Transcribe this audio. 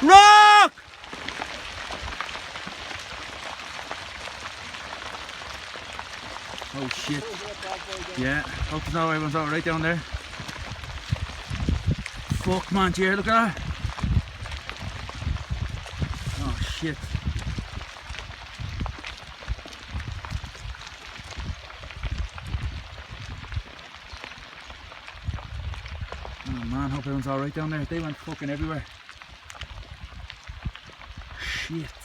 Rock! Oh shit. Yeah, hope there's no everyone's all right down there. Fuck man, Jerry, look at that. Oh shit. Oh man, hope everyone's alright down there. They went fucking everywhere. Shit.